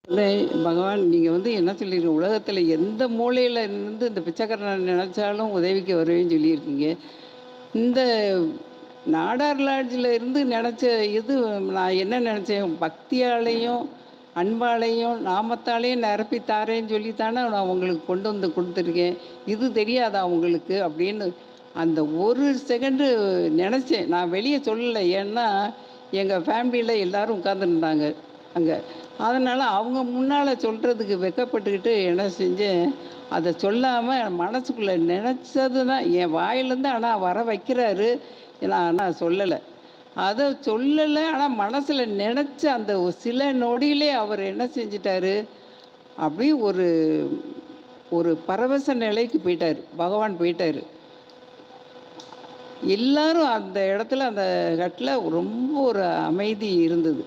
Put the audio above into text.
இல்ல பகவான் நீங்க என்ன சொல்லியிருக்கீங்க, உலகத்தில எந்த மூலையில இருந்து இந்த பிச்சைக்காரன நெனச்சாலும் உதவிக்கு வருவேன்னு சொல்லியிருக்கீங்க. இந்த நாடார் லாட்ஜில இருந்து நெனச்ச இது நான் என்ன நெனச்சேன், பக்தியாலயும், அன்பாலயும், நாமத்தாலயும் நிரப்பி தாரேன்னு சொல்லி தானே நான் உங்களுக்கு கொண்டு வந்து குடுத்துருக்கேன். இது தெரியாதா உங்களுக்கு? அப்படின்னு அந்த ஒரு செகண்டு நெனச்சேன். நான் வெளிய சொல்லல. ஏன்னா, எங்க ஃபேமிலியில எல்லாரும் உட்காந்துருந்தாங்க அங்க. அதனால அவங்க முன்னால சொல்றதுக்கு வெட்கப்பட்டுக்கிட்டு என்ன செஞ்சேன், அத சொல்லாம மனசுக்குள்ள நெனச்சது தான் என் வாயிலேருந்து ஆனா வர வைக்கிறாரு. நான் ஆனா சொல்லல. அத சொல்லல. ஆனா மனசுல நெனச்ச அந்த சில நொடியிலே அவர் என்ன செஞ்சுட்டாரு, அப்படியே ஒரு ஒரு பரவச நிலைக்கு போயிட்டாரு. பகவான் போயிட்டாரு. எல்லாரும் அந்த இடத்துல அந்த கட்ல ரொம்ப ஒரு அமைதி இருந்தது.